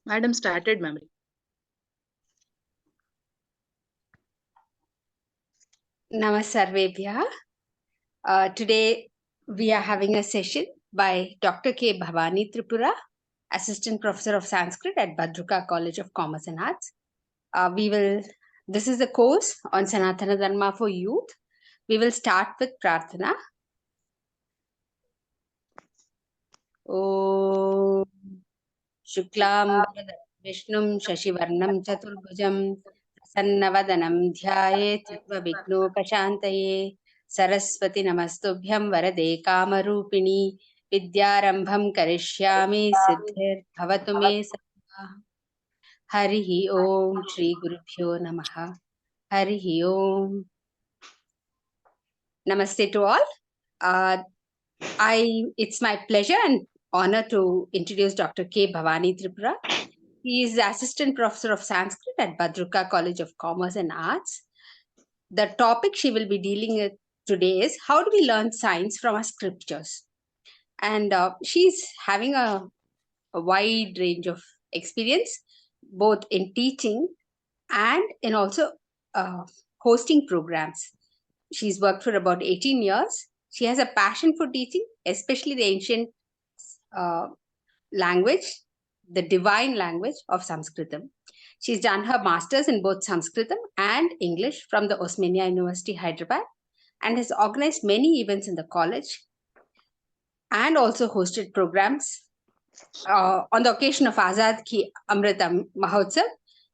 Madam started, ma'am. Namasarvebhya. Today we are having a session by Dr. Bhavani Tripura, Assistant Professor of Sanskrit at Bhadruka College of Commerce and Arts. This is a course on Sanatana Dharma for youth. We will start with Prarthana. Om Shuklam Vishnum Shashivarnam Chaturbhujam Sannavadanam Dhyaye Titva Vigno Pashantaye Saraswati Namastubhyam Varade Kamarupini Vidyarambham Karishyami Siddhir Bhavatu Me Sada. Harihi Om Shri Gurubhyo Namaha. Harihi Om. Namaste to all. It's my pleasure and honor to introduce Dr. Bhavani Tripura. He is the Assistant Professor of Sanskrit at Bhadruka College of Commerce and Arts. The topic she will be dealing with today is how do we learn science from our scriptures? And she's having a wide range of experience, both in teaching and in also hosting programs. She's worked for about 18 years. She has a passion for teaching, especially the ancient language, the divine language of Sanskritam. She's done her master's in both Sanskritam and English from the Osmania University, Hyderabad, and has organized many events in the college and also hosted programs on the occasion of Azad Ki Amrita Mahotsav,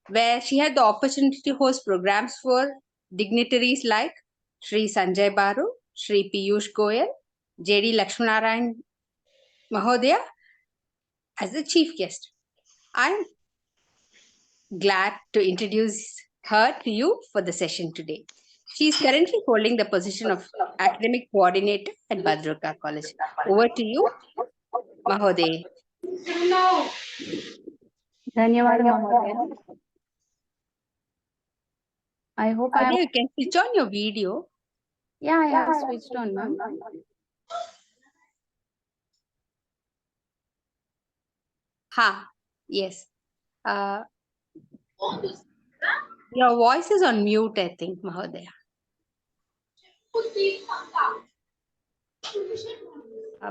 where she had the opportunity to host programs for dignitaries like Sri Sanjay Baru, Sri Piyush Goyal, J.D. Lakshmanarayan Mahodaya as the chief guest. I'm glad to introduce her to you for the session today. She is currently holding the position of academic coordinator at Bhadruka College. Over to you, Mahodaya. Dhanyawad, Mahodaya. I hope you can switch on your video. Yeah, I have switched on, ma'am. Yes. Your voice is on mute, I think, Mahodaya.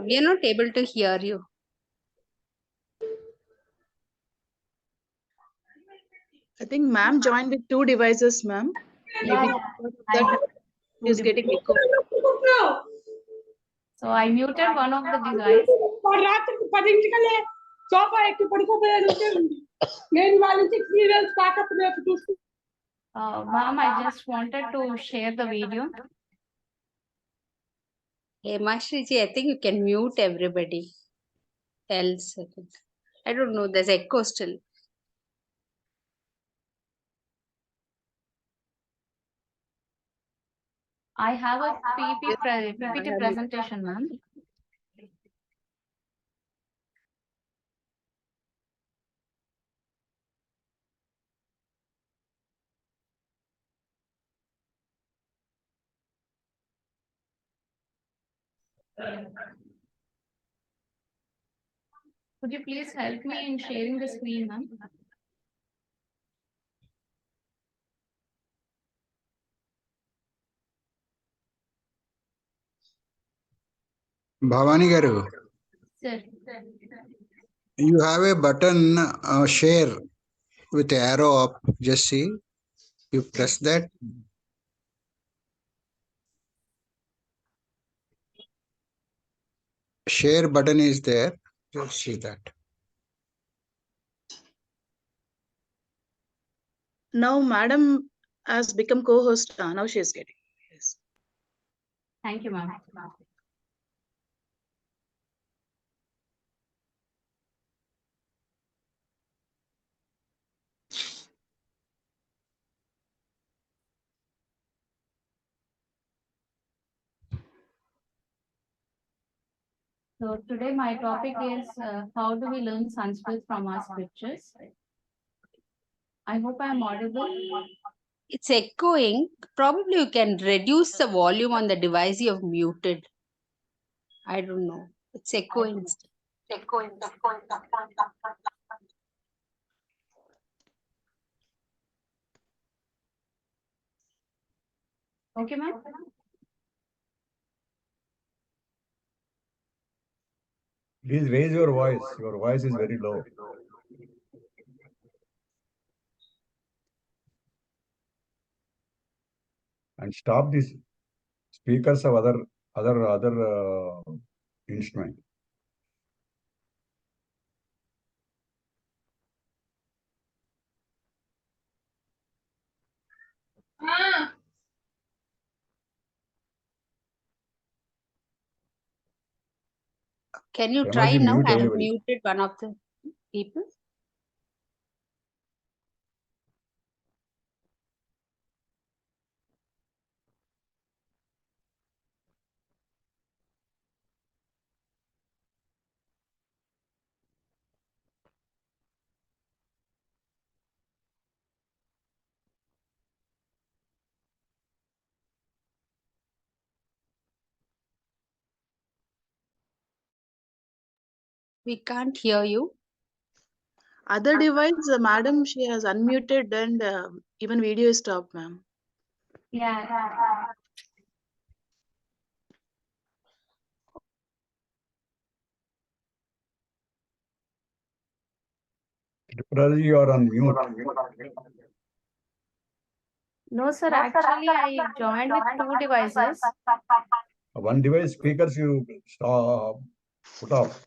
We are not able to hear you. I think ma'am joined with two devices, ma'am. Yeah, that is getting echo. So I muted one of the devices. Ma'am, I just wanted to share the video. Hey, Mashriji, I think you can mute everybody else. I don't know, there's echo still. I have a PPT presentation, ma'am. Could you please help me in sharing the screen, ma'am? Bhavani Garu, Sir. you have a button share with the arrow up. Just see, you press that. Share button is there. Just see that. Now, madam has become co-host. Now she is getting. Yes. Thank you, ma'am. So today my topic is how do we learn Sanskrit from our scriptures? I hope I am audible. It's echoing. Probably you can reduce the volume on the device you have muted. I don't know. It's echoing. Okay, ma'am? Please raise your voice. Your voice is very low. And stop these speakers of other instrument. Can you Ramaji, try now? mute I have everybody. muted one of the people. We can't hear you. Other device, madam, she has unmuted and even video is stopped, ma'am. Yeah. Tripura, you are on mute. No, sir. Actually, I joined with 2 devices. One device speakers you stop, put off.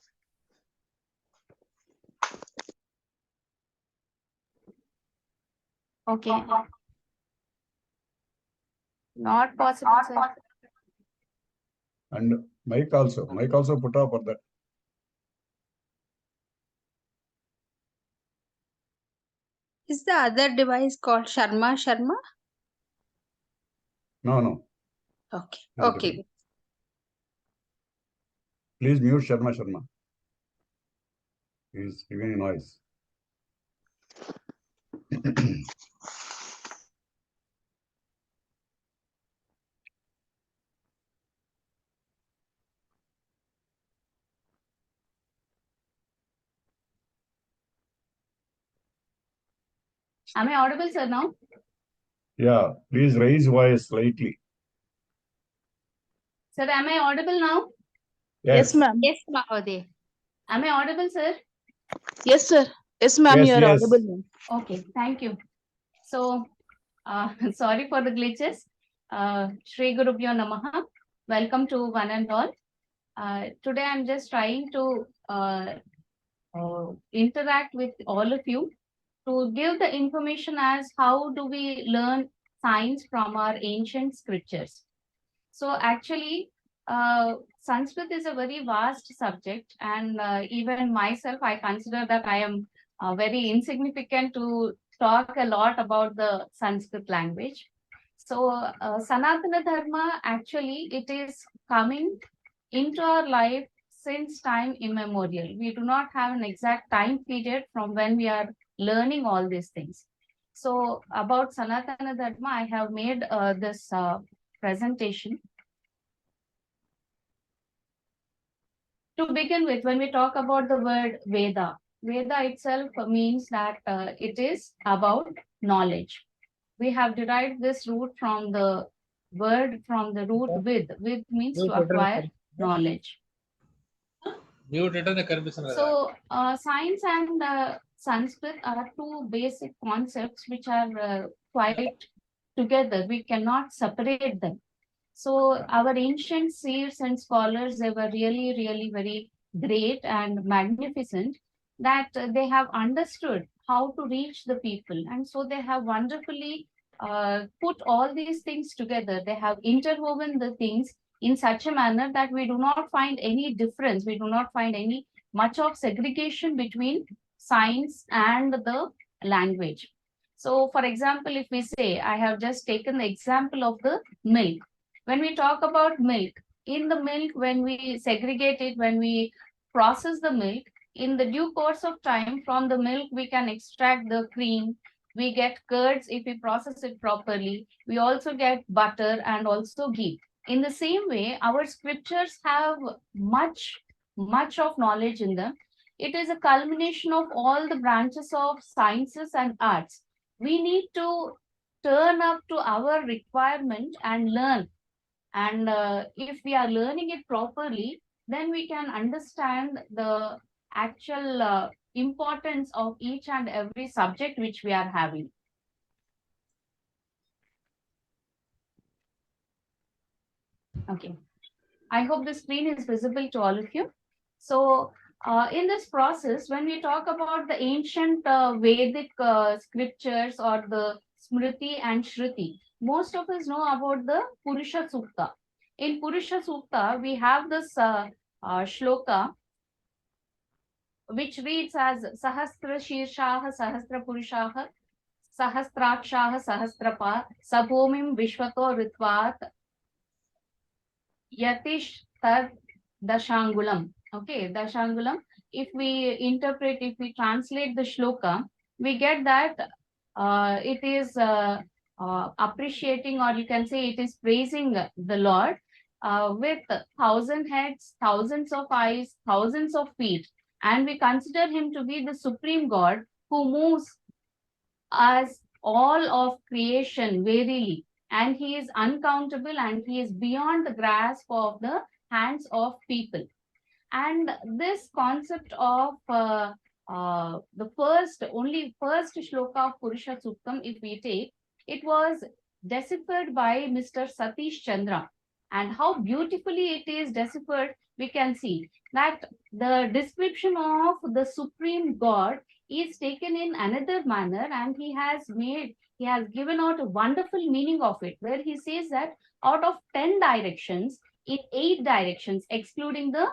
Okay. Not possible, sir. And mic also put off for that. Is the other device called Sharma? No. Okay. No, Okay. Please mute Sharma. He is giving noise. Am I audible, sir, now? Yeah, please raise voice slightly. Sir, am I audible now? Yes, ma'am. Yes, Mahodaya. Am I audible, sir? Yes, sir. Yes, ma'am, Yes, you are yes. audible, ma'am. Okay, thank you. So, sorry for the glitches. Shri Gurubhyo Namaha. Welcome to one and all. Today I'm just trying to interact with all of you to give the information as how do we learn science from our ancient scriptures. So actually, Sanskrit is a very vast subject, and even myself, I consider that I am very insignificant to talk a lot about the Sanskrit language. So Sanatana Dharma, actually, it is coming into our life since time immemorial. We do not have an exact time period from when we are learning all these things. So about Sanatana Dharma, I have made this presentation. To begin with, when we talk about the word Veda, Veda itself means that it is about knowledge. We have derived this root from the word from the root with. With means to acquire knowledge. So, science and Sanskrit are 2 basic concepts which are quite together. We cannot separate them. So our ancient seers and scholars, they were really very great and magnificent that they have understood how to reach the people. And so they have wonderfully put all these things together. They have interwoven the things in such a manner that we do not find any difference. We do not find any much of segregation between science and the language. So, for example, if we say, I have just taken the example of the milk. When we talk about milk, in the milk, when we segregate it, when we process the milk, in the due course of time, from the milk, we can extract the cream. We get curds if we process it properly. We also get butter and also ghee. In the same way, our scriptures have much of knowledge in them. It is a culmination of all the branches of sciences and arts. We need to turn up to our requirement and learn. And if we are learning it properly, then we can understand the actual importance of each and every subject which we are having. Okay. I hope the screen is visible to all of you. So, in this process, when we talk about the ancient Vedic scriptures or the Smriti and Shruti, most of us know about the Purusha Sukta. In Purusha Sukta, we have this shloka which reads as Sahasra Shirshaha Sahasra Purushaha Sahasrakshaha Sahasrapa Sabhomim Vishwato Ritvat Yatish Tad Dashangulam. Okay, Dashangulam. If we interpret, if we translate the shloka, we get that it is appreciating, or you can say it is praising the Lord with 1,000 heads, thousands of eyes, thousands of feet. And we consider him to be the supreme God who moves as all of creation verily, and he is uncountable and he is beyond the grasp of the hands of people. And this concept of the first shloka of Purusha Suktam, if we take, it was deciphered by Mr. Satish Chandra. And how beautifully it is deciphered, we can see that the description of the Supreme God is taken in another manner, and he has given out a wonderful meaning of it, where he says that out of 10 directions, in 8 directions, excluding the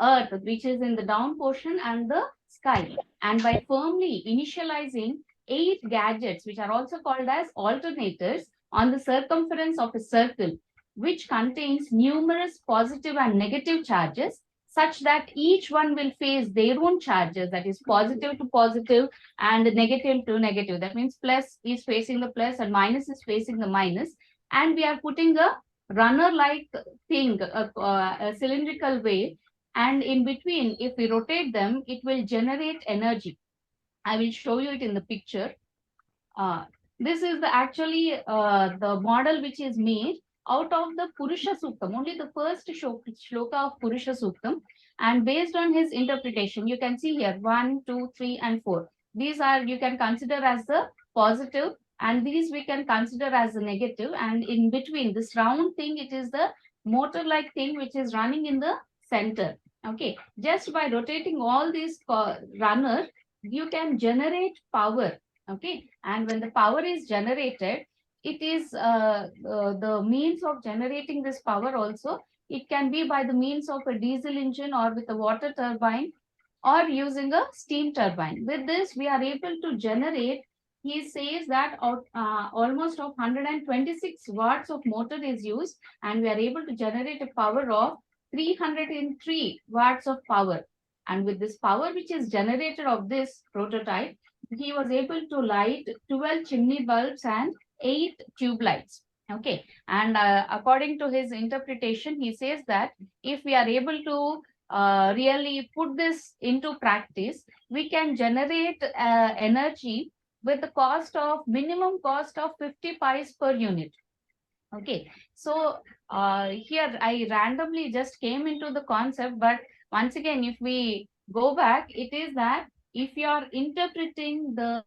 earth, which is in the down portion, and the sky, and by firmly initializing 8 gadgets, which are also called as alternators, on the circumference of a circle, which contains numerous positive and negative charges, such that each one will face their own charges, that is positive to positive and negative to negative. That means plus is facing the plus and minus is facing the minus. And we are putting a runner-like thing, a cylindrical way, and in between, if we rotate them, it will generate energy. I will show you it in the picture. This is the model which is made out of the Purusha Suktam, only the first shloka of Purusha Suktam. And based on his interpretation, you can see here 1, 2, 3, and 4. These are, you can consider as the positive, and these we can consider as the negative. And in between this round thing, it is the motor-like thing which is running in the center. Okay, just by rotating all these runners, you can generate power. Okay, and when the power is generated, it is the means of generating this power also. It can be by the means of a diesel engine or with a water turbine or using a steam turbine. With this, we are able to generate, he says that almost of 126 watts of motor is used, and we are able to generate a power of 303 watts of power. And with this power which is generated of this prototype, he was able to light 12 chimney bulbs and 8 tube lights. Okay, and according to his interpretation, he says that if we are able to really put this into practice, we can generate energy with the minimum cost of 50 pies per unit. Okay, so here I randomly just came into the concept, but once again, if we go back, it is that if you are interpreting the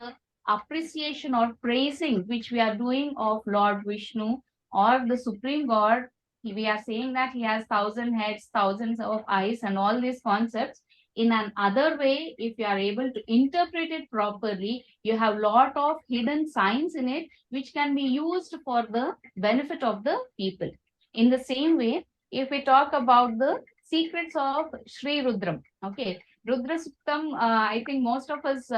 appreciation or praising which we are doing of Lord Vishnu or the Supreme God, we are saying that he has 1,000 heads, thousands of eyes, and all these concepts. In another way, if you are able to interpret it properly, you have a lot of hidden signs in it which can be used for the benefit of the people. In the same way, if we talk about the secrets of Sri Rudram, okay, Rudra Suktam, I think most of us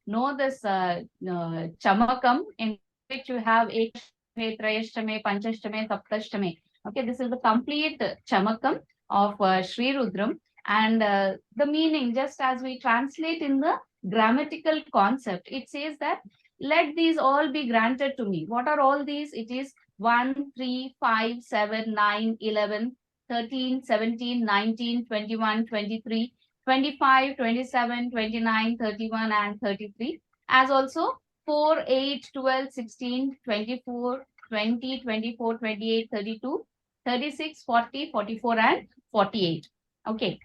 know this Chamakam, in which you have Ekashtame, Trayashtame, Panchashtame, Saptashtame. Okay, this is the complete Chamakam of Sri Rudram. And the meaning, just as we translate in the grammatical concept, it says that let these all be granted to me. What are all these? It is 1, 3, 5, 7, 9, 11, 13, 17, 19, 21, 23, 25, 27, 29, 31, and 33, as also 4, 8, 12, 16, 24, 20, 24, 28, 32, 36, 40, 44, and 48. Okay.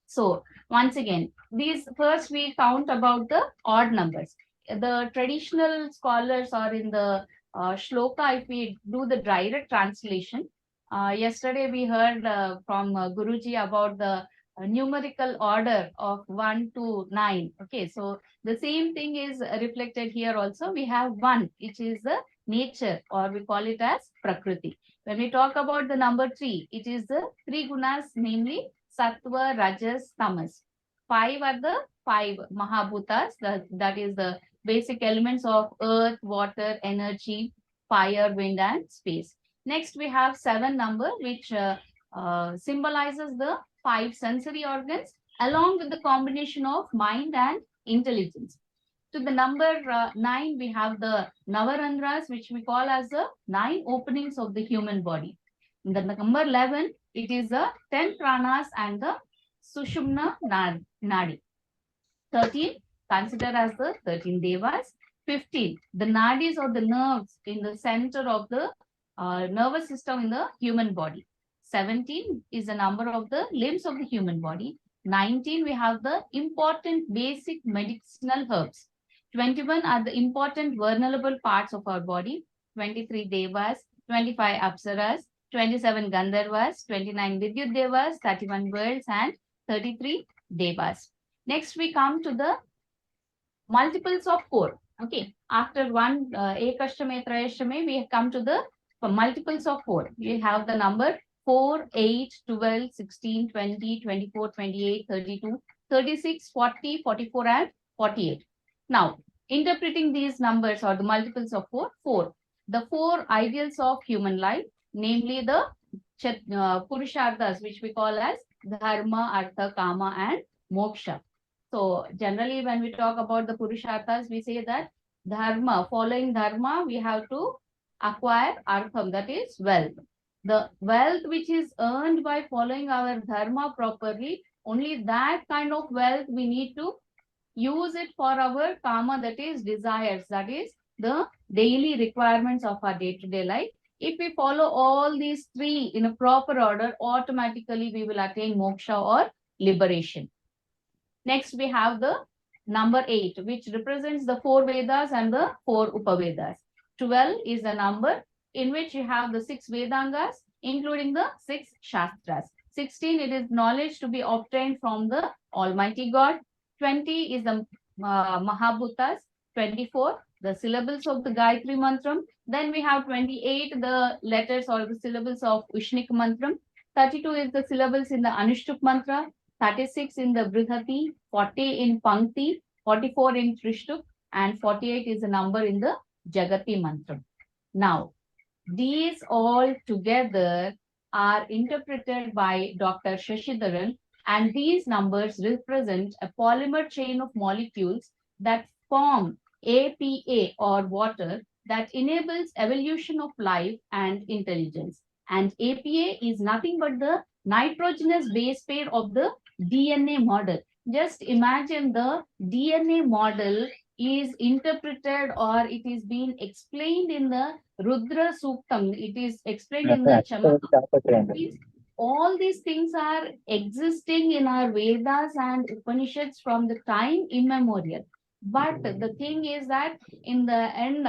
So once again, these first we count about the odd numbers. The traditional scholars or in the shloka, if we do the direct translation, yesterday we heard from Guruji about the numerical order of 1 to 9. Okay, so the same thing is reflected here also. We have 1, which is the nature, or we call it as Prakriti. When we talk about the number 3, it is the 3 gunas, namely Sattva, Rajas, Tamas. 5 are the 5 Mahabhutas, that is the basic elements of earth, water, energy, fire, wind, and space. Next, we have 7 number, which symbolizes the 5 sensory organs along with the combination of mind and intelligence. To the number 9, we have the Navarandras, which we call as the 9 openings of the human body. In the number 11, it is the 10 pranas and the Sushumna Nadi. 13, consider as the 13 devas. 15, the nadis or the nerves in the center of the nervous system in the human body. 17 is the number of the limbs of the human body. 19, we have the important basic medicinal herbs. 21 are the important vulnerable parts of our body. 23 devas, 25 apsaras, 27 Gandharvas, 29 Vidyut Devas, 31 worlds, and 33 Devas. Next, we come to the multiples of 4. Okay, after one Ekashtame, Trayashtame, we come to the multiples of 4. We have the number 4, 8, 12, 16, 20, 24, 28, 32, 36, 40, 44, and 48. Now, interpreting these numbers or the multiples of 4, the 4 ideals of human life, namely the Purusharthas, which we call as Dharma, Artha, Kama, and Moksha. So generally, when we talk about the Purusharthas, we say that Dharma, following Dharma, we have to acquire Artham, that is wealth. The wealth which is earned by following our Dharma properly, only that kind of wealth we need to use it for our Kama, that is desires, that is the daily requirements of our day-to-day life. If we follow all these 3 in a proper order, automatically we will attain moksha or liberation. Next, we have the number 8, which represents the 4 Vedas and the 4 Upavedas. 12 is the number in which you have the 6 Vedangas, including the 6 Shastras. 16, it is knowledge to be obtained from the Almighty God. 20 is the Mahabhutas. 24, the syllables of the Gayatri Mantram. Then we have 28, the letters or the syllables of Ushnik Mantram. 32 is the syllables in the Anushtup Mantra. 36 in the Brihati. 40 in Pankti. 44 in Trishtup. And 48 is the number in the Jagati Mantram. Now, these all together are interpreted by Dr. Shashidharan, and these numbers represent a polymer chain of molecules that form APA or water that enables evolution of life and intelligence. And APA is nothing but the nitrogenous base pair of the DNA model. Just imagine the DNA model is interpreted or it is being explained in the Rudra Suktam. It is explained in the Chamaka. All these things are existing in our Vedas and Upanishads from the time immemorial. But the thing is that in the end,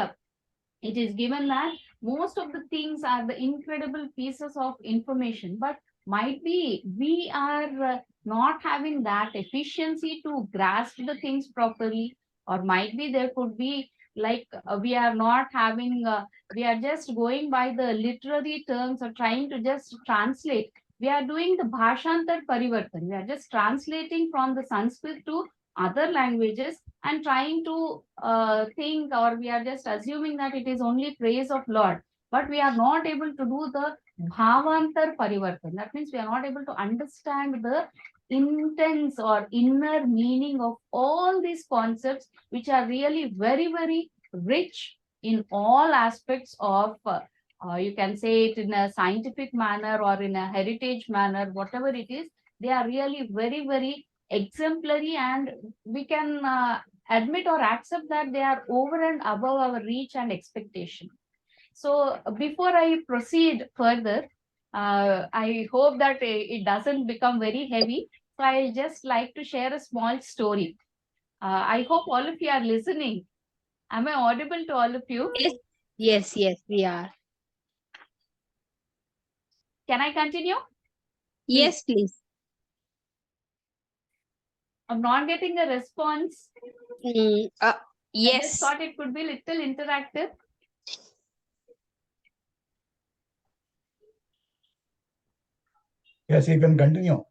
it is given that most of the things are the incredible pieces of information, but might be we are not having that efficiency to grasp the things properly, or might be there could be like we are not having, we are just going by the literary terms or trying to just translate. We are doing the Bhashantar Parivartan. We are just translating from the Sanskrit to other languages and trying to think, or we are just assuming that it is only praise of Lord, but we are not able to do the Bhavantar Parivartan. That means we are not able to understand the intense or inner meaning of all these concepts, which are really very, very rich in all aspects of, you can say it in a scientific manner or in a heritage manner, whatever it is, they are really very, very exemplary, and we can admit or accept that they are over and above our reach and expectation. So before I proceed further, I hope that it doesn't become very heavy. So I just like to share a small story. I hope all of you are listening. Am I audible to all of you? Yes, we are. Can I continue? Yes, please. I'm not getting a response. Mm, I just yes. thought it could be little interactive. Yes, you can continue.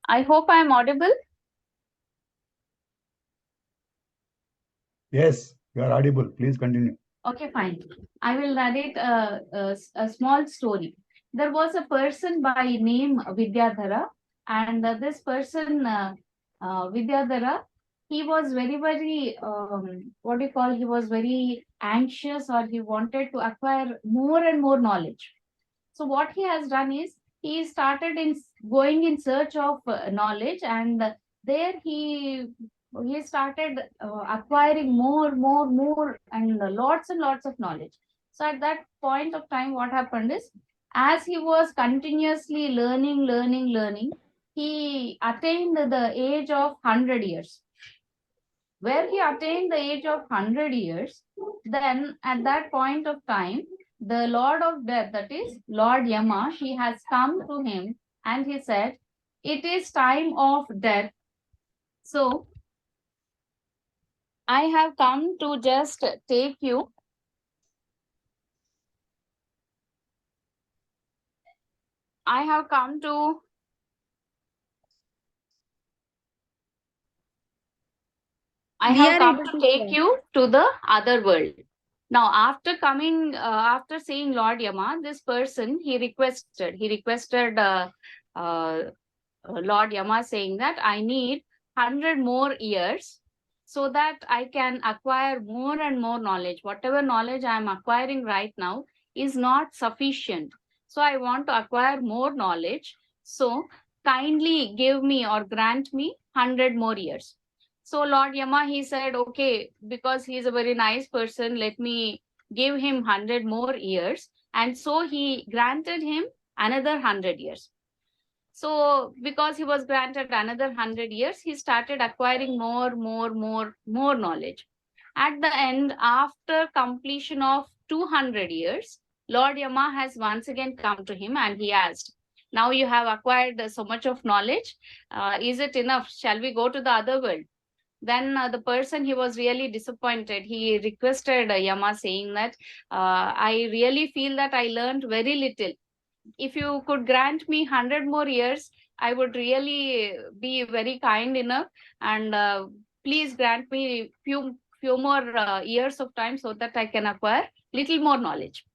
I hope I'm audible. Yes, you are audible. Please continue. Okay, fine. I will narrate a small story. There was a person by name Vidyadhara, and this person, Vidyadhara, he was very, what do you call, he was very anxious, or he wanted to acquire more and more knowledge. So what he has done is he started in going in search of knowledge, and there he started acquiring more, and lots of knowledge. So at that point of time, what happened is, as he was continuously learning, he attained the age of 100 years. Where he attained the age of 100 years, then at that point of time, the Lord of Death, that is Lord Yama, he has come to him and he said, "It is time of death. So I have come to just take you." I have come to take you to the other world. Now, after coming, after seeing Lord Yama, this person, he requested Lord Yama, saying that I need 100 more years so that I can acquire more and more knowledge. Whatever knowledge I am acquiring right now is not sufficient. So I want to acquire more knowledge. So kindly give me or grant me 100 more years. So Lord Yama, he said, okay, because he is a very nice person, let me give him 100 more years. And so he granted him another 100 years. So because he was granted another 100 years, he started acquiring more knowledge. At the end, after completion of 200 years, Lord Yama has once again come to him and he asked, now you have acquired so much of knowledge. Is it enough? Shall we go to the other world? Then the person, he was really disappointed. He requested Yama, saying that I really feel that I learned very little. If you could grant me 100 more years, I would really be very kind enough, and please grant me few more years of time so that I can acquire little more knowledge.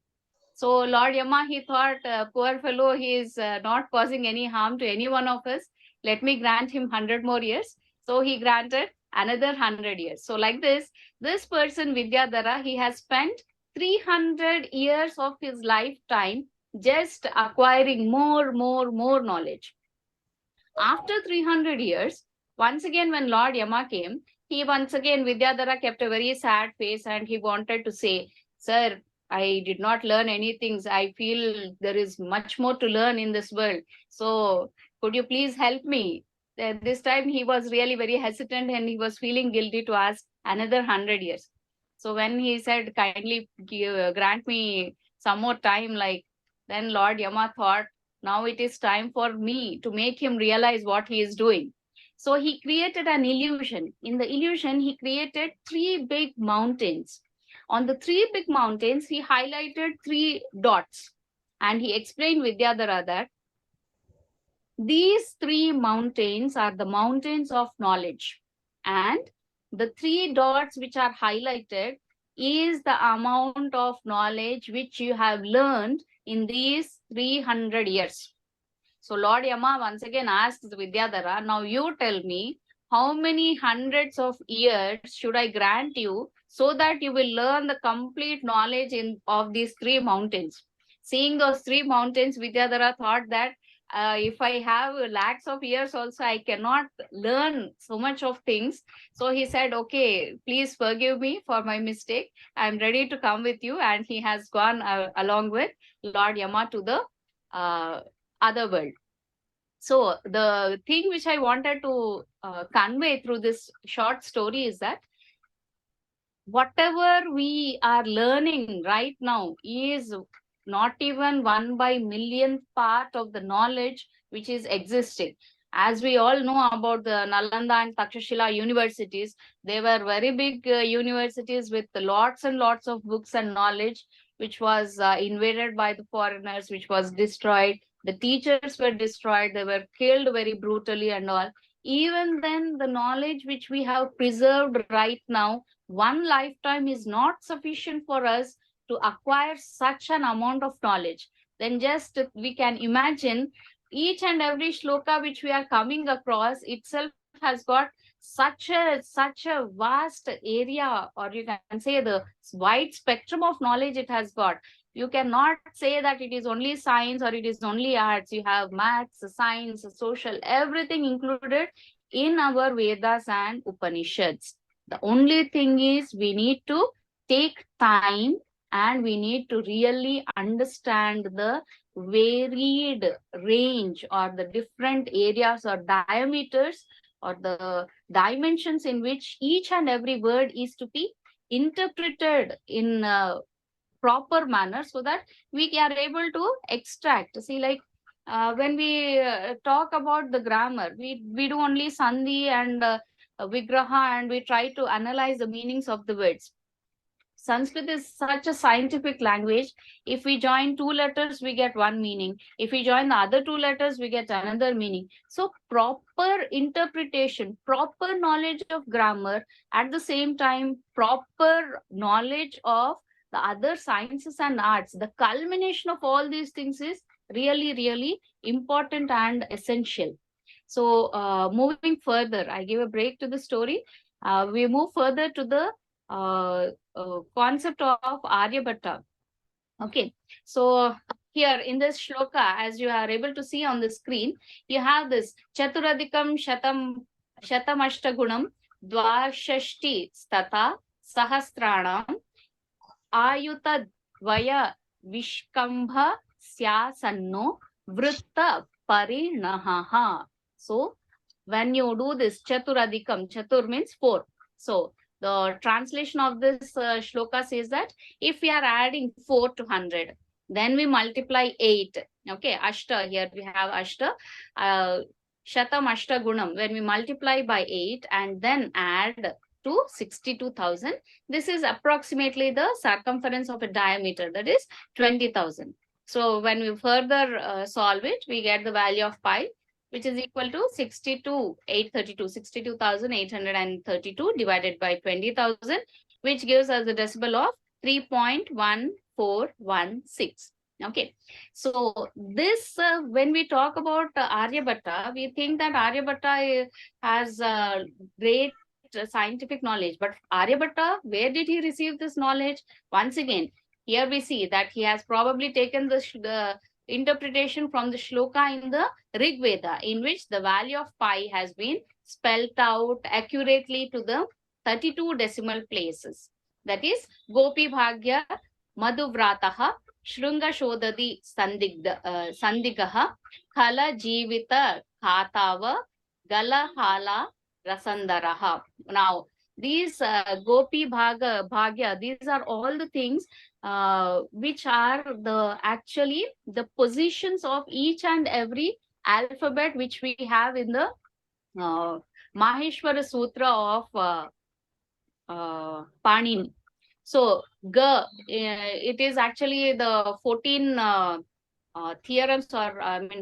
So Lord Yama, he thought, poor fellow, he is not causing any harm to any one of us. Let me grant him 100 more years. So he granted another 100 years. So like this person, Vidyadhara, he has spent 300 years of his lifetime just acquiring more knowledge. After 300 years, once again, when Lord Yama came, Vidyadhara kept a very sad face and he wanted to say, sir, I did not learn anything. I feel there is much more to learn in this world. So could you please help me? This time he was really very hesitant and he was feeling guilty to ask another 100 years. So when he said, kindly grant me some more time, then Lord Yama thought, now it is time for me to make him realize what he is doing. So he created an illusion. In the illusion, he created 3 big mountains. On the 3 big mountains, he highlighted 3 dots. And he explained Vidyadhara that these 3 mountains are the mountains of knowledge. And the 3 dots which are highlighted is the amount of knowledge which you have learned in these 300 years. So Lord Yama once again asks Vidyadhara, now you tell me, how many hundreds of years should I grant you so that you will learn the complete knowledge of these 3 mountains? Seeing those 3 mountains, Vidyadhara thought that If I have lakhs of years also, I cannot learn so much of things. So he said, okay, please forgive me for my mistake. I'm ready to come with you. And he has gone along with Lord Yama to the uh, other world. So the thing which I wanted to convey through this short story is that whatever we are learning right now is not even 1/1,000,000th part of the knowledge which is existing. As we all know about the Nalanda and Takshashila universities, they were very big universities with lots and lots of books and knowledge, which was invaded by the foreigners, which was destroyed. The teachers were destroyed, they were killed very brutally and all. Even then, the knowledge which we have preserved right now, one lifetime is not sufficient for us to acquire such an amount of knowledge. Then just we can imagine each and every shloka which we are coming across itself has got such a vast area, or you can say the wide spectrum of knowledge it has got. You cannot say that it is only science or it is only arts. You have maths, science, social, everything included in our Vedas and Upanishads. The only thing is we need to take time and we need to really understand the varied range or the different areas or diameters or the dimensions in which each and every word is to be interpreted in a proper manner, so that we are able to extract. See, like when we talk about the grammar, we do only sandhi and vigraha, and we try to analyze the meanings of the words. Sanskrit is such a scientific language. If we join two letters, we get one meaning. If we join the other two letters, we get another meaning. So proper interpretation, proper knowledge of grammar, at the same time, proper knowledge of the other sciences and arts. The culmination of all these things is really, really important and essential. So moving further, I give a break to the story. We move further to the concept of Aryabhatta. Okay, so here in this shloka, as you are able to see on the screen, you have this Chaturadikam Shatamashtagunam Dvashashti Stata Sahasranam Ayuta Dvaya Vishkambha Syasanno Vritta Parinahaha. So when you do this Chaturadikam, Chatur means 4. So the translation of this shloka says that if we are adding 4 to 100, then we multiply 8. Okay, Ashta, here we have Ashta. Shatam Ashta Gunam, when we multiply by 8 and then add to 62,000, this is approximately the circumference of a diameter, that is 20,000. So when we further solve it, we get the value of pi, which is equal to 62,832 divided by 20,000, which gives us a decibel of 3.1416. Okay, so this when we talk about Aryabhatta, we think that Aryabhatta has great scientific knowledge, but Aryabhatta, where did he receive this knowledge? Once again, here we see that he has probably taken the interpretation from the shloka in the Rig Veda, in which the value of pi has been spelled out accurately to the 32 decimal places. That is Gopi Bhagya Madhuvrataha Shrunga Shodadi Sandigaha Khala Jivita Khatava Gala Hala Rasandaraha. Now, these Gopi Bhagya, these are all the things which are actually the positions of each and every alphabet which we have in the Maheshwara Sutra of Panini. So, it is actually the 14 theorems, or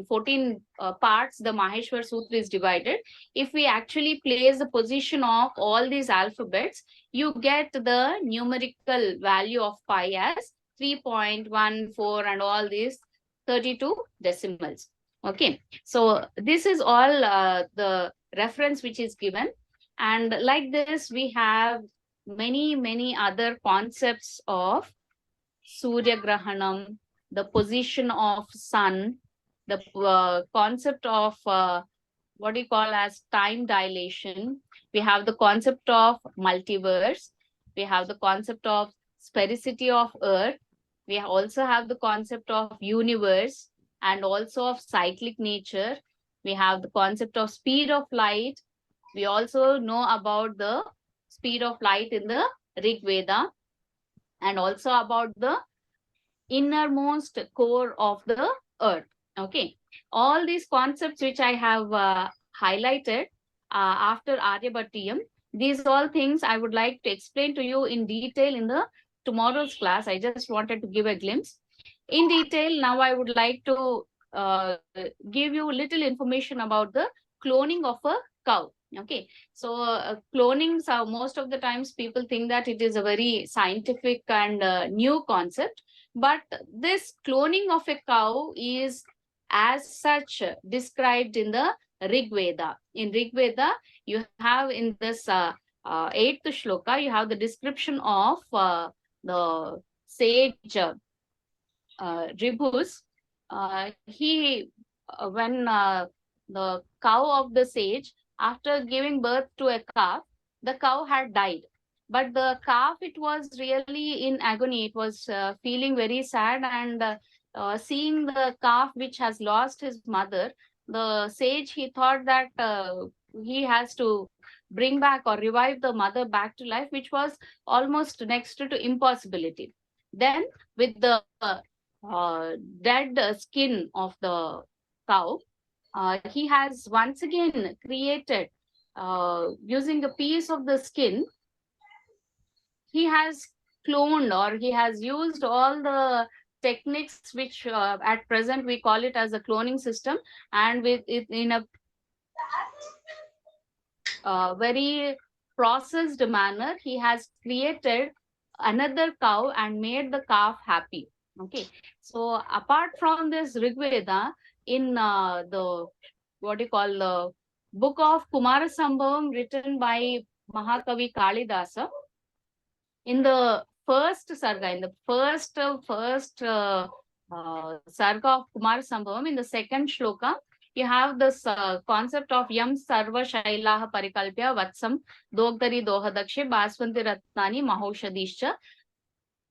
14 parts the Maheshwar Sutra is divided. If we actually place the position of all these alphabets, you get the numerical value of pi as 3.14 and all these 32 decimals. Okay, so this is all the reference which is given. And like this, we have many other concepts of Surya Grahanam, the position of sun, the concept of what we call as time dilation. We have the concept of multiverse. We have the concept of sphericity of Earth. We also have the concept of universe and also of cyclic nature. We have the concept of speed of light. We also know about the speed of light in the Rig Veda, and also about the innermost core of the earth. Okay, all these concepts which I have highlighted after Aryabhattiyam, these all things I would like to explain to you in detail in the tomorrow's class. I just wanted to give a glimpse in detail. Now I would like to uh, give you little information about the cloning of a cow. Okay, so cloning, so most of the times people think that it is a very scientific and new concept, but this cloning of a cow is as such described in the Rig Veda. In Rig Veda, you have in this 8th shloka, you have the description of the sage Ribhus. When the cow of the sage, after giving birth to a calf, the cow had died. But the calf, it was really in agony. It was feeling very sad, and seeing the calf which has lost his mother, the sage, he thought that he has to bring back or revive the mother back to life, which was almost next to impossibility. Then, with the dead skin of the cow, he has once again created, using a piece of the skin, he has cloned, or he has used all the techniques which at present we call it as a cloning system, and with it in a very processed manner, he has created another cow and made the calf happy. Okay, so apart from this Rig Veda, in the what you call the book of Kumarasambhavam written by Mahakavi Kalidasa, in the first sarga, in the first sarga of Kumarasambhavam, in the second shloka, you have this concept of Yam Sarva Shailaha Parikalpya Vatsam Dogdari Dohadakshe Baswanti Ratnani Mahoshadisha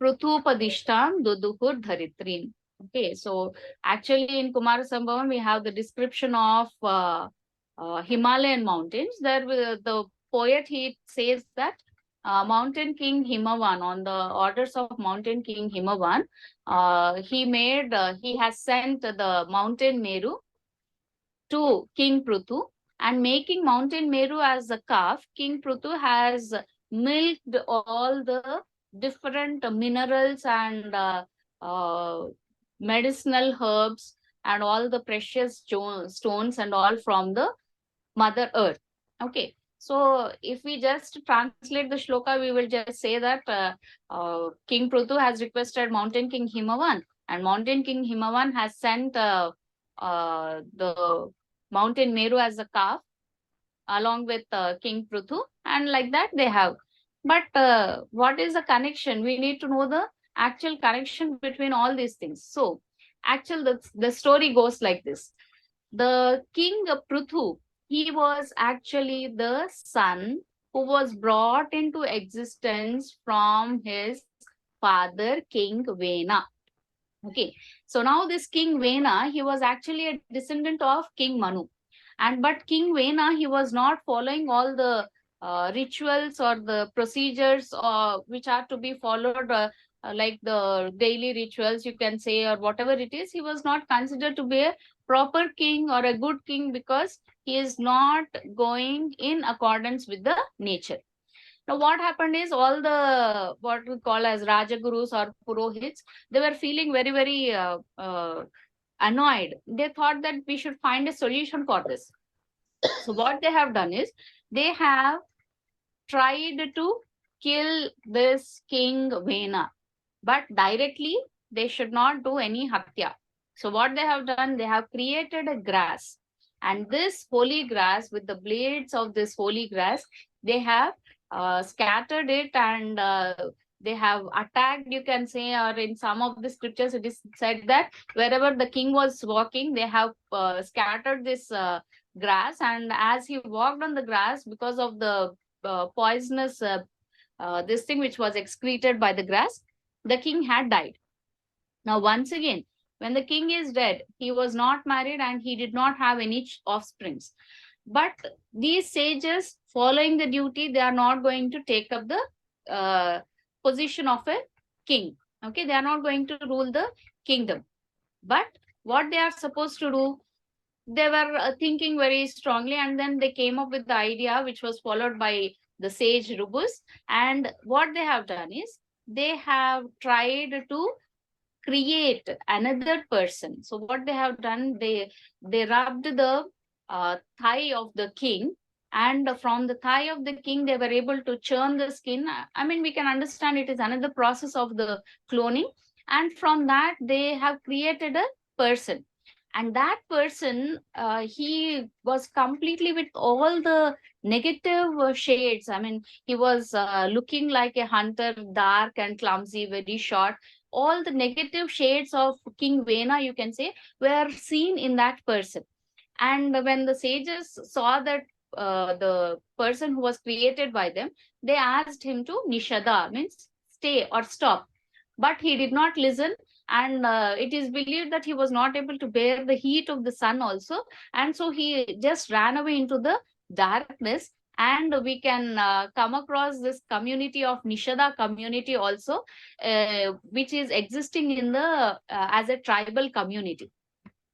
Prutupadishtam Dudukur Dharitrin. Okay, so actually in Kumarasambhavam, we have the description of Himalayan mountains. There, the poet, he says that Mountain King Himavan, on the orders of Mountain King Himavan, he has sent the mountain Meru to King Prutu, and making mountain Meru as a calf, King Prutu has milked all the different minerals and medicinal herbs and all the precious stones and all from the Mother Earth. Okay, so if we just translate the shloka, we will just say that King Prutu has requested Mountain King Himavan, and Mountain King Himavan has sent the Mountain Meru as a calf along with King Prutu, and like that they have. But what is the connection? We need to know the actual connection between all these things. So, the story goes like this. The king Prutu, he was actually the son who was brought into existence from his father, King Vena. Okay, so now this King Vena, he was actually a descendant of King Manu. But King Vena, he was not following all the rituals or the procedures which are to be followed, like the daily rituals, you can say, or whatever it is. He was not considered to be a proper king or a good king, because he is not going in accordance with the nature. Now, what happened is, all the what we call as Rajagurus or Purohits, they were feeling very, very annoyed. They thought that we should find a solution for this. So what they have done is, they have tried to kill this King Vena, but directly they should not do any hatya. So what they have done, they have created a grass, and this holy grass, with the blades of this holy grass, they have scattered it, and they have attacked, you can say, or in some of the scriptures it is said that wherever the king was walking, they have scattered this grass, and as he walked on the grass, because of the poisonous this thing which was excreted by the grass, the king had died. Now, once again, when the king is dead, he was not married and he did not have any offsprings. But these sages, following the duty, they are not going to take up the position of a king. Okay, they are not going to rule the kingdom. But what they are supposed to do, they were thinking very strongly, and then they came up with the idea which was followed by the sage Rubus. And what they have done is they have tried to create another person. So what they have done, they rubbed the thigh of the king, and from the thigh of the king they were able to churn the skin. I mean, we can understand it is another process of the cloning, and from that they have created a person. And that person, he was completely with all the negative shades. I mean, he was looking like a hunter, dark and clumsy, very short. All the negative shades of King Vena, you can say, were seen in that person. And when the sages saw that the person who was created by them, they asked him to nishada, means stay or stop. But he did not listen, and it is believed that he was not able to bear the heat of the sun also, and so he just ran away into the darkness. And we can come across this community of Nishada community also, which is existing in the as a tribal community.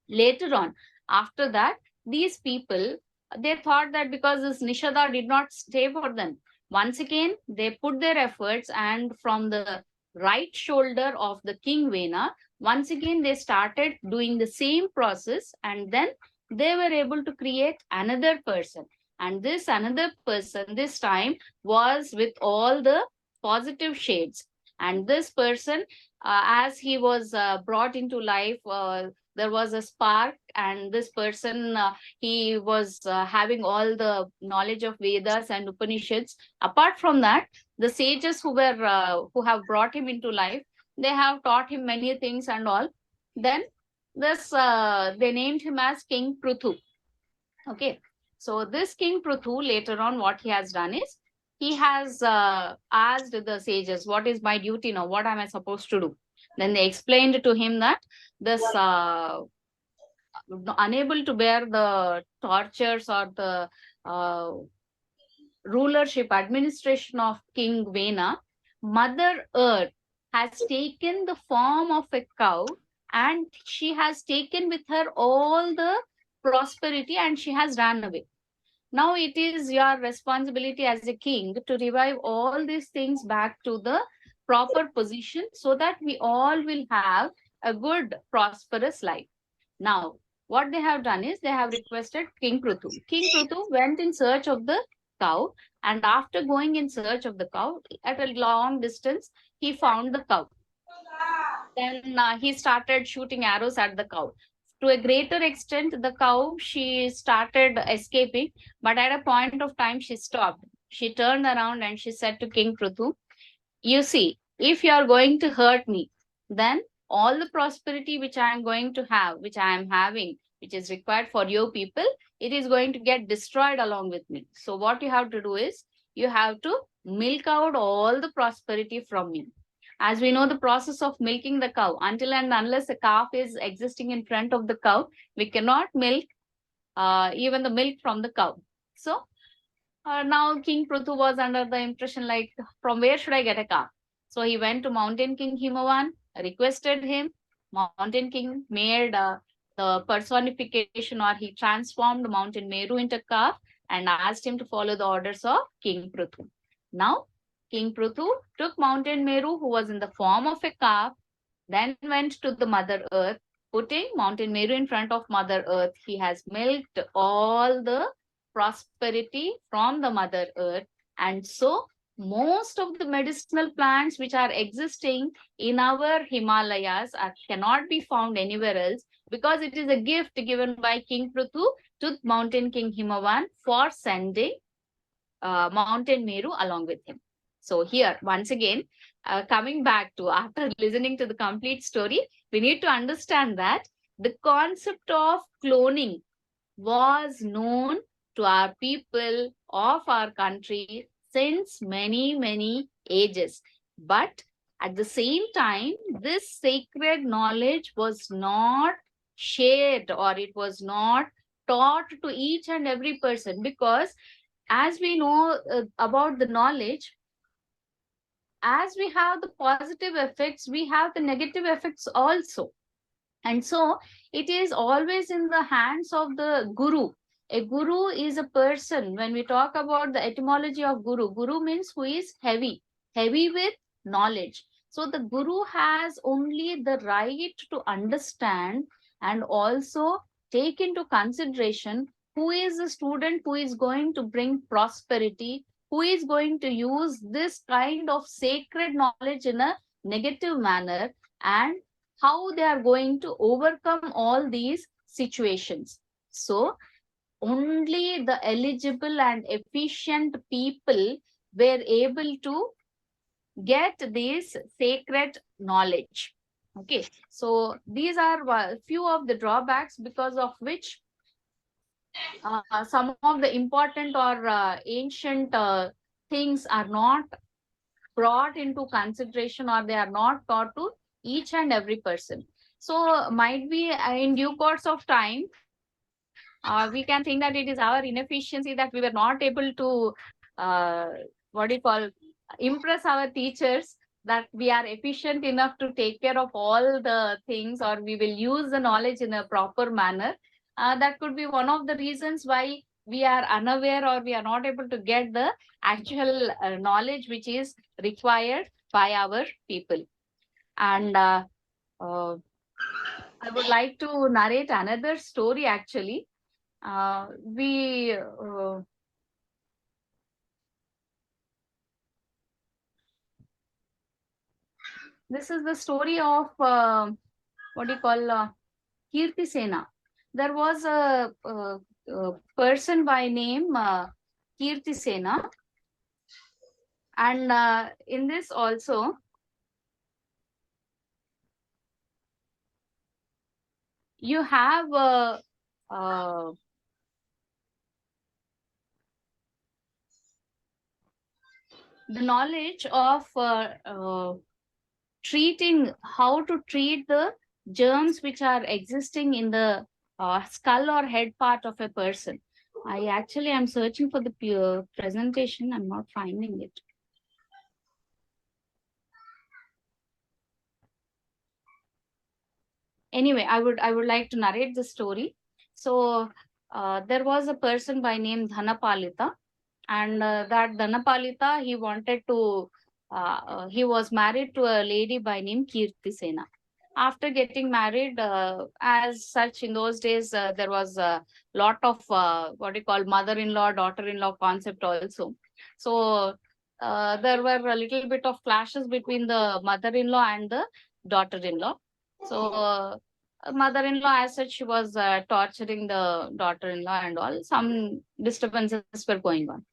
Later on, after that, these people, they thought that because this Nishada did not stay for them, once again they put their efforts, and from the right shoulder of the King Vena, once again they started doing the same process, and then they were able to create another person. And this another person this time was with all the positive shades. And this person, as he was brought into life, there was a spark, and this person, he was having all the knowledge of Vedas and Upanishads. Apart from that, the sages who have brought him into life, they have taught him many things and all. Then this they named him as King Pruthu. Okay, so this King Pruthu, later on, what he has done is he has asked the sages, what is my duty now, what am I supposed to do? Then they explained to him that this unable to bear the tortures or the rulership administration of King Vena, Mother Earth has taken the form of a cow, and she has taken with her all the prosperity, and she has run away. Now it is your responsibility as a king to revive all these things back to the proper position, so that we all will have a good, prosperous life. Now, what they have done is they have requested King Pruthu. King Pruthu went in search of the cow, and after going in search of the cow, at a long distance, he found the cow. Then he started shooting arrows at the cow. To a greater extent, the cow, she started escaping, but at a point of time, she stopped. She turned around and she said to King Pruthu, you see, if you are going to hurt me, then all the prosperity which I am going to have, which I am having, which is required for your people, it is going to get destroyed along with me. So what you have to do is, you have to milk out all the prosperity from me. As we know, the process of milking the cow, until and unless a calf is existing in front of the cow, we cannot milk even the milk from the cow. So now King Pruthu was under the impression like, from where should I get a calf? So he went to Mountain King Himavan, requested him. Mountain King made the personification, or he transformed Mountain Meru into a calf and asked him to follow the orders of King Pruthu. Now, King Pruthu took Mountain Meru, who was in the form of a calf, then went to the Mother Earth. Putting Mountain Meru in front of Mother Earth, he has milked all the prosperity from the Mother Earth. And so most of the medicinal plants which are existing in our Himalayas cannot be found anywhere else, because it is a gift given by King Pruthu to Mountain King Himavan for sending Mountain Meru along with him. So here, once again, coming back to after listening to the complete story, we need to understand that the concept of cloning was known to our people of our country since many, many ages. But at the same time, this sacred knowledge was not shared, or it was not taught to each and every person, because as we know about the knowledge, as we have the positive effects, we have the negative effects also. And so it is always in the hands of the guru. A guru is a person. When we talk about the etymology of guru, guru means who is heavy, heavy with knowledge. So the guru has only the right to understand and also take into consideration who is the student who is going to bring prosperity, who is going to use this kind of sacred knowledge in a negative manner, and how they are going to overcome all these situations. So only the eligible and efficient people were able to get this sacred knowledge. Okay, so these are a few of the drawbacks because of which some of the important or ancient things are not brought into consideration, or they are not taught to each and every person. So might be in due course of time, we can think that it is our inefficiency that we were not able to what do you call, impress our teachers, that we are efficient enough to take care of all the things, or we will use the knowledge in a proper manner. That could be one of the reasons why we are unaware, or we are not able to get the actual knowledge which is required by our people. And I would like to narrate another story actually. This is the story of what do you call, Kirti Sena. There was a person by name Kirti Sena, and in this also you have the knowledge of treating, how to treat the germs which are existing in the skull or head part of a person. I actually am searching for the presentation. I'm not finding it. Anyway, I would like to narrate the story. So there was a person by name Dhanapalita, and that Dhanapalita, he wanted to he was married to a lady by name Kirti Sena. After getting married, as such in those days, there was a lot of what you call mother-in-law, daughter-in-law concept also. So there were a little bit of clashes between the mother-in-law and the daughter-in-law. So mother-in-law, as such, she was torturing the daughter-in-law and all. Some disturbances were going on.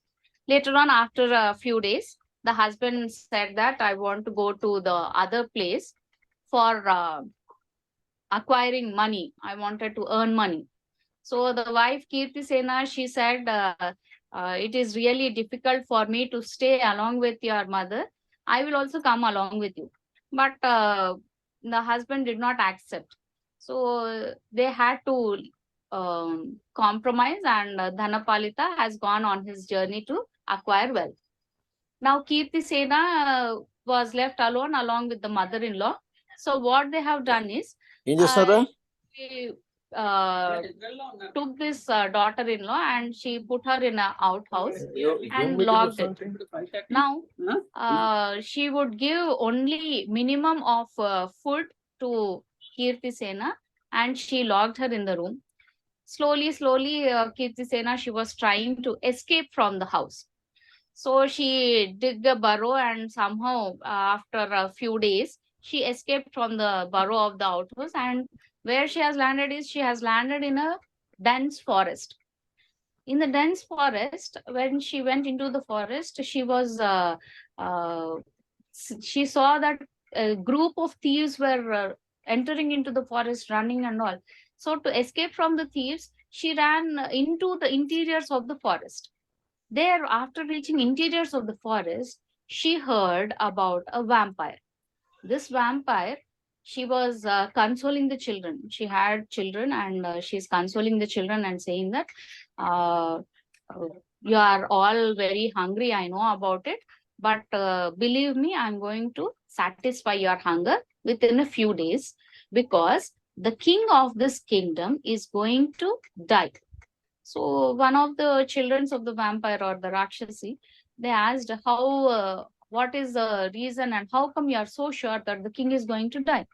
Later on, after a few days, the husband said that I want to go to the other place for acquiring money. I wanted to earn money. So the wife Kirti Sena, she said, it is really difficult for me to stay along with your mother. I will also come along with you. But the husband did not accept. So they had to compromise, and Dhanapalita has gone on his journey to acquire wealth. Now Kirti Sena was left alone along with the mother-in-law. So what they have done is, she took this daughter-in-law and she put her in an outhouse and locked it. Now she would give only minimum of food to Kirti Sena, and she locked her in the room. Slowly, Kirti Sena, she was trying to escape from the house. So she dug a burrow, and somehow after a few days, she escaped from the burrow of the outhouse. And where she has landed is, she has landed in a dense forest. In the dense forest, when she went into the forest, she was she saw that a group of thieves were entering into the forest, running and all. So to escape from the thieves, she ran into the interiors of the forest. There, after reaching interiors of the forest, she heard about a vampire. This vampire, she was consoling the children. She had children, and she's consoling the children and saying that uh, you are all very hungry, I know about it, but believe me, I'm going to satisfy your hunger within a few days, because the king of this kingdom is going to die. So one of the children of the vampire or the Rakshasi, they asked how, what is the reason and how come you are so sure that the king is going to die?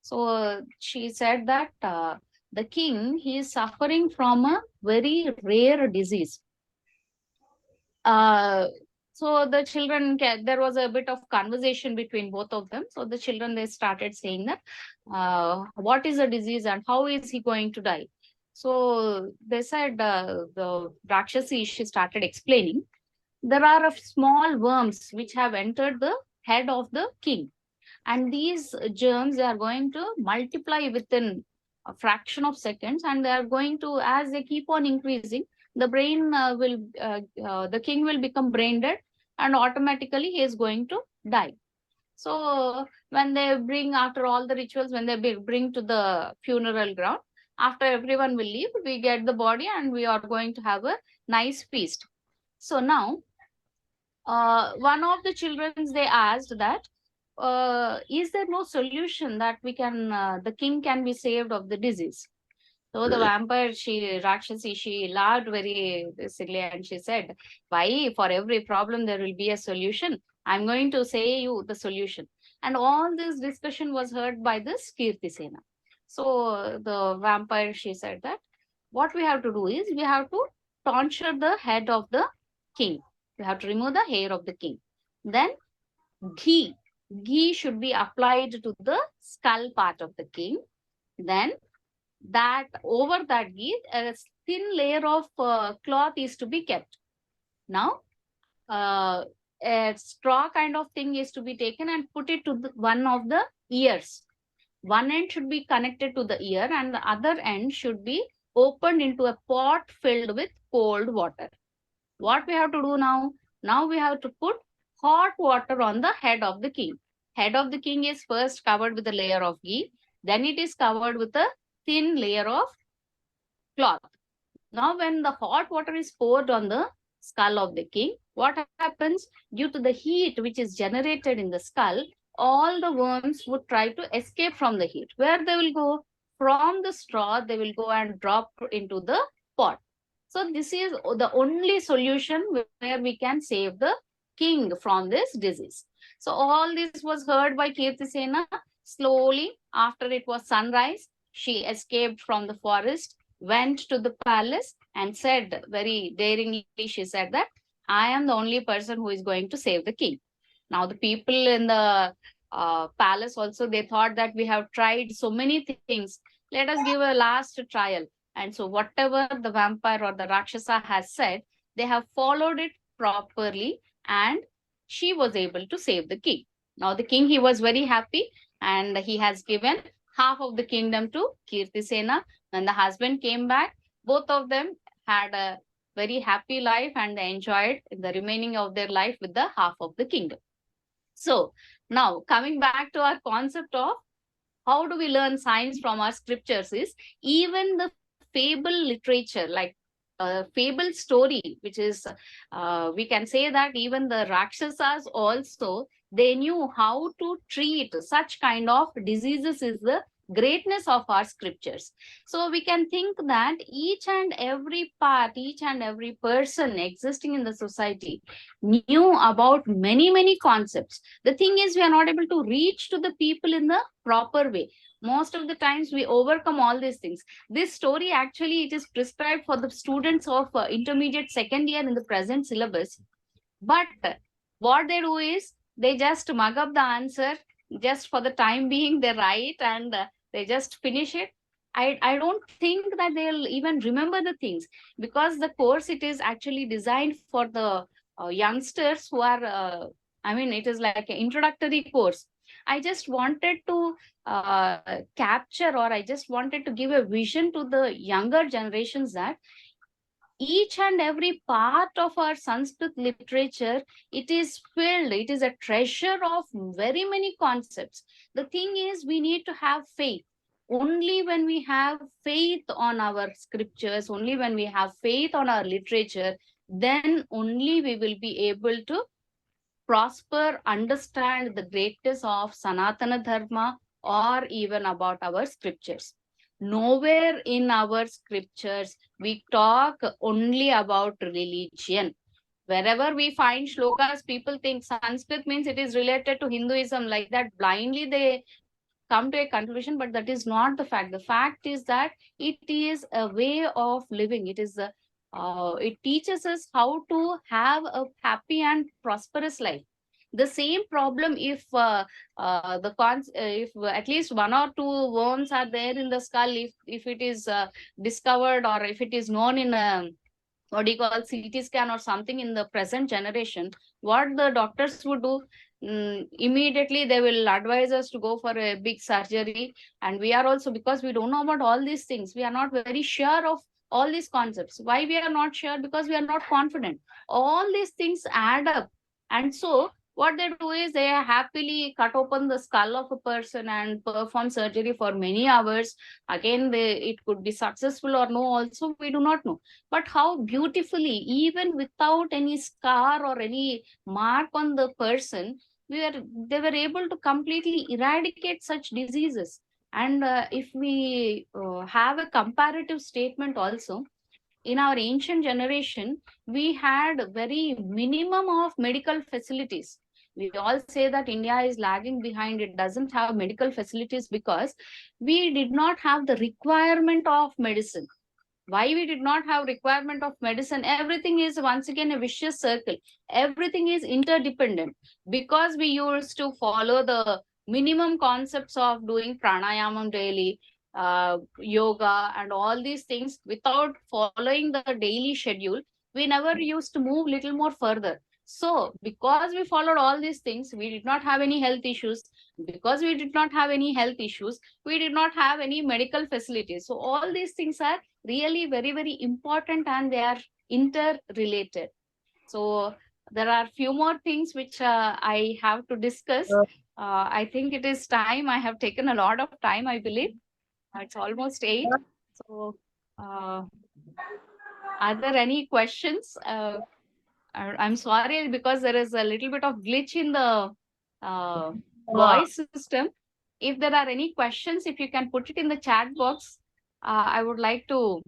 So she said that the king, he is suffering from a very rare disease. So the children, there was a bit of conversation between both of them. So the children, they started saying that, what is the disease and how is he going to die? So they said, the Rakshasi, she started explaining, there are small worms which have entered the head of the king. And these germs, they are going to multiply within a fraction of seconds, and they are going to, as they keep on increasing, the the king will become brain dead, and automatically he is going to die. So when they bring, after all the rituals, when they bring to the funeral ground, after everyone will leave, we get the body and we are going to have a nice feast. So now, one of the children, they asked that, is there no solution that we can, the king can be saved of the disease? So the vampire, Rakshasi, she laughed very silly and she said, why, for every problem there will be a solution. I'm going to say you the solution. And all this discussion was heard by this Kirtisena. So the vampire, she said that what we have to do is we have to tonsure the head of the king. We have to remove the hair of the king. Then ghee. Ghee should be applied to the skull part of the king. Then that over that ghee, a thin layer of cloth is to be kept. Now, a straw kind of thing is to be taken and put it to one of the ears. One end should be connected to the ear and the other end should be opened into a pot filled with cold water. What we have to do now? Now we have to put hot water on the head of the king. Head of the king is first covered with a layer of ghee. Then it is covered with a thin layer of cloth. Now when the hot water is poured on the skull of the king, what happens? Due to the heat which is generated in the skull, all the worms would try to escape from the heat. Where they will go? From the straw, they will go and drop into the pot. So this is the only solution where we can save the king from this disease. So all this was heard by Kirtisena. Slowly, after it was sunrise, she escaped from the forest, went to the palace and said very daringly, she said that, I am the only person who is going to save the king. Now the people in the palace also, they thought that we have tried so many things. Let us give a last trial. And so whatever the vampire or the Rakshasa has said, they have followed it properly and she was able to save the king. Now the king, he was very happy and he has given half of the kingdom to Kirtisena. When the husband came back, both of them had a very happy life and they enjoyed the remaining of their life with the half of the kingdom. So now coming back to our concept of how do we learn science from our scriptures is, even the fable literature, like a fable story, which is, we can say that even the Rakshasas also, they knew how to treat such kind of diseases is the greatness of our scriptures. So we can think that each and every part, each and every person existing in the society knew about many, many concepts. The thing is, we are not able to reach to the people in the proper way. Most of the times we overcome all these things. This story actually, it is prescribed for the students of intermediate second year in the present syllabus. But what they do is they just mug up the answer, just for the time being they write and they just finish it. I don't think that they'll even remember the things, because the course, it is actually designed for the youngsters who are I mean, it is like an introductory course. I just wanted to capture, or I just wanted to give a vision to the younger generations that each and every part of our Sanskrit literature, it is filled, it is a treasure of very many concepts. The thing is, we need to have faith. Only when we have faith on our scriptures, only when we have faith on our literature, then only we will be able to prosper, understand the greatness of Sanatana Dharma, or even about our scriptures. Nowhere in our scriptures we talk only about religion. Wherever we find shlokas, people think Sanskrit means it is related to Hinduism, like that blindly they come to a conclusion, but that is not the fact. The fact is that it is a way of living. It teaches us how to have a happy and prosperous life. The same problem, if at least one or two worms are there in the skull, if it is discovered, or if it is known in a, what do you call, CT scan or something in the present generation, what the doctors would do, immediately they will advise us to go for a big surgery. And we are also, because we don't know about all these things, we are not very sure of all these concepts. Why we are not sure? Because we are not confident. All these things add up. And so what they do is they happily cut open the skull of a person and perform surgery for many hours. Again, it could be successful or no also, we do not know. But how beautifully, even without any scar or any mark on the person, they were able to completely eradicate such diseases. And if we have a comparative statement also, in our ancient generation, we had very minimum of medical facilities. We all say that India is lagging behind, it doesn't have medical facilities, because we did not have the requirement of medicine. Why we did not have requirement of medicine? Everything is once again a vicious circle. Everything is interdependent, because we used to follow the minimum concepts of doing pranayamam daily, yoga and all these things. Without following the daily schedule, we never used to move little more further. So because we followed all these things, we did not have any health issues. Because we did not have any health issues, we did not have any medical facilities. So all these things are really very, very important, and they are interrelated. So there are few more things which I have to discuss. I think it is time. I have taken a lot of time, I believe. It's almost 8. So are there any questions? I'm sorry, because there is a little bit of glitch in the voice system. If there are any questions, if you can put it in the chat box, I would like to.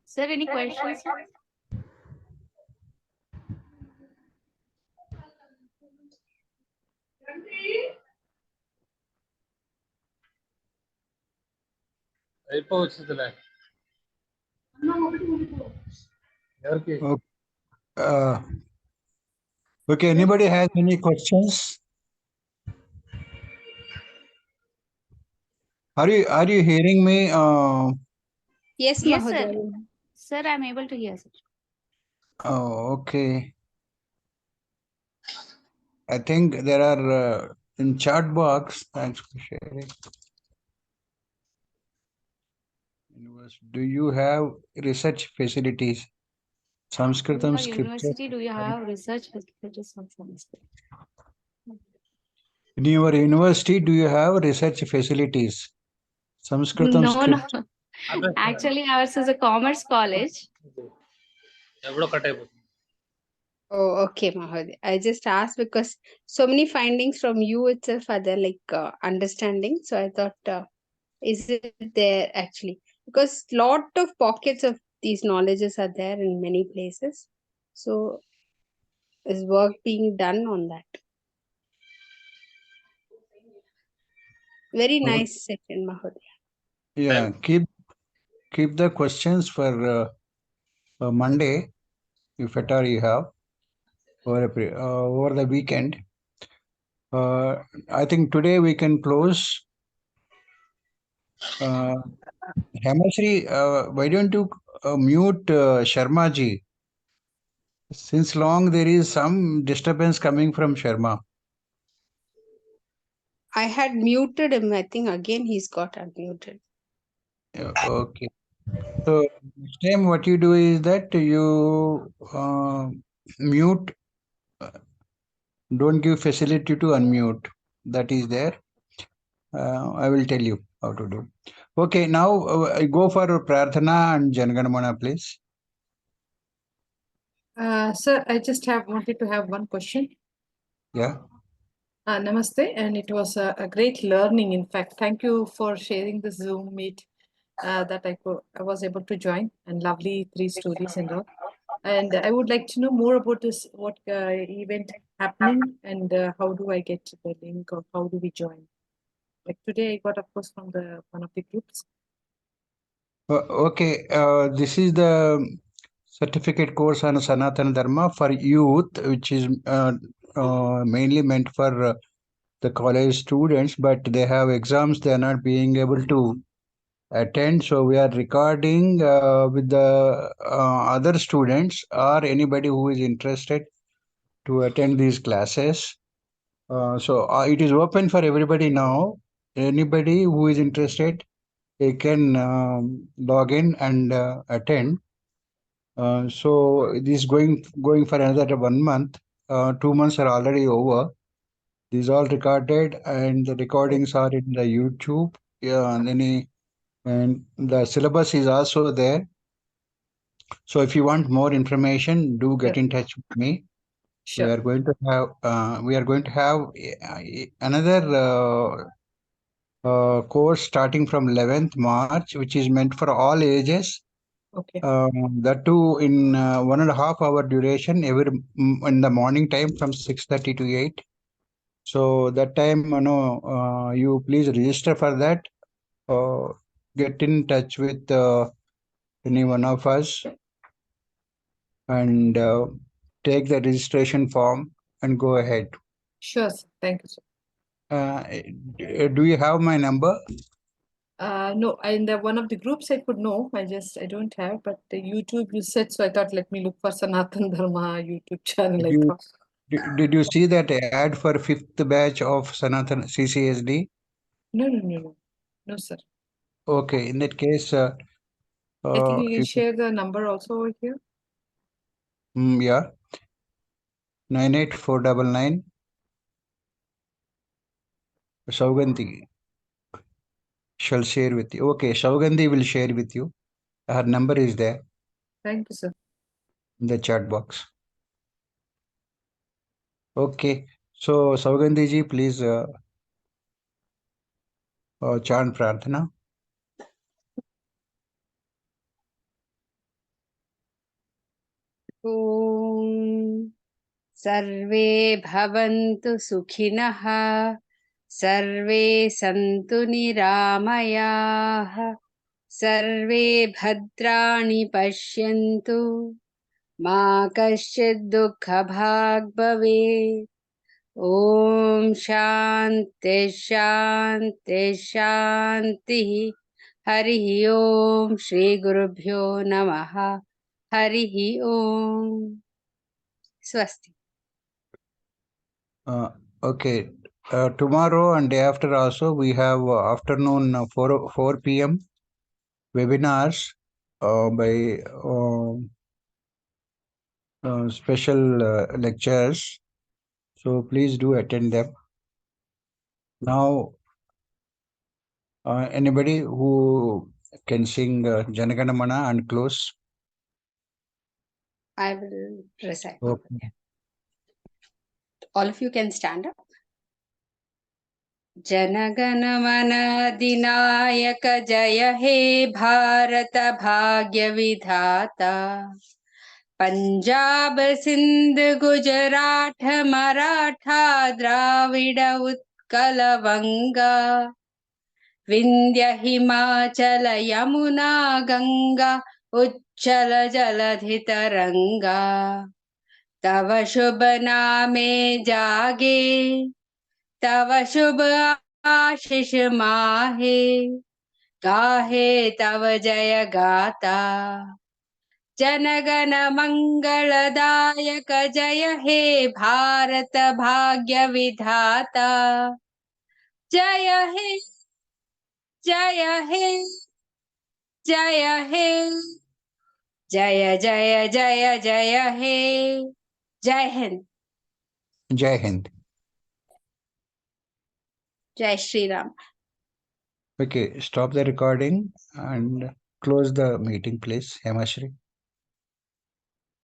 Sir, any questions? Uh, okay, anybody has any questions? Are you hearing me? Yes, Yes, sir. Mahodaya. Sir, I'm able to hear, sir. Oh, okay. I think there are in chat box. Thanks for sharing. Do you have research facilities? Sanskritam In your university, do you have research facilities on Sanskrit? In your university, do you have research facilities? Sanskritam No, no. script. Actually, ours is a commerce college. Oh, okay, Mahodaya. I just asked because so many findings from you itself are there, like understanding. So I thought, is it there actually? Because lot of pockets of these knowledges are there in many places. So is work being done on that. Very nice session, Mahodaya. Yeah, keep the questions for Monday, if at all you have, over the weekend. I think today we can close. Hemashri, why don't you mute Sharma ji? Since long there is some disturbance coming from Sharma. I had muted him. I think again he's got unmuted. Yeah, okay. So next time what you do is that you mute, don't give facility to unmute. That is there. I will tell you how to do. Okay, now I go for Prarthana and Janaganamana, please. Sir, I just wanted to have one question. Yeah. Namaste, and it was a great learning. In fact, thank you for sharing the Zoom meet that I was able to join, and lovely 3 stories and all. And I would like to know more about this, what event happening, and how do I get the link, or how do we join? Like today, I got, of course, from one of the groups. Okay, this is the certificate course on Sanatana Dharma for youth, which is mainly meant for the college students, but they have exams, they are not being able to attend. So we are recording with the other students or anybody who is interested to attend these classes. So it is open for everybody now. Anybody who is interested, they can log in and attend. So this is going for another 1 month. 2 months are already over. These all recorded, and the recordings are in the YouTube. Yeah, and the syllabus is also there. So if you want more information, do get in touch with me. Sure. We are going to have another course starting from 11th March, which is meant for all ages. Okay. That too in 1.5 hour duration in the morning time from 6:30 to 8. So that time, you please register for that. Get in touch with any one of us and take the registration form and go ahead. Sure, sir. Thank you, sir. Do you have my number? No, in the one of the groups I could know. I don't have, but the YouTube you said, so I thought let me look for Sanatan Dharma YouTube channel. Did you see that ad for 5th batch of Sanatan CCSD? No, sir. Okay, in that case, I think you can share the number also over here. Yeah, 98499. Saugandhi shall share with you. Okay, Saugandhi will share with you. Her number is there. Thank you, sir. In the chat box. Okay, so Saugandhi ji, please chant Prarthana. Om Sarve Bhavantu Sukhinah Sarve Santu Niramayah Sarve Bhadrani Pashyantu Ma Kasyid Dukha Bhag Bhavet. Om Shanti Shanti Shanti. Harihi Om Shri Gurubhyo Namaha. Harihi Om. Swasti. Okay, tomorrow and day after also we have afternoon 4 p.m. webinars by special lectures. So please do attend them. Now, anybody who can sing Janaganamana and close? I will recite. Okay. All of you can stand up. Janaganamana Dinayaka Jaya He Bharata Bhagya Vidhata Punjab Sindh Gujarat Maratha Dravid Utkal वंगा विंध्य हिमाचल यमुना गंगा उच्चल जलधि तरंगा तव शुभ नामे जागे तव शुभ आशीष माहे गाहे तव जय गाता जनगण मंगलदायक जय हे भारत भाग्य विधाता जय हे जय हे जय हे जय जय जय जय हे जय हिंद Jai Hind. जय Shri Ram Okay, stop the recording and close the meeting, please, Hemashri.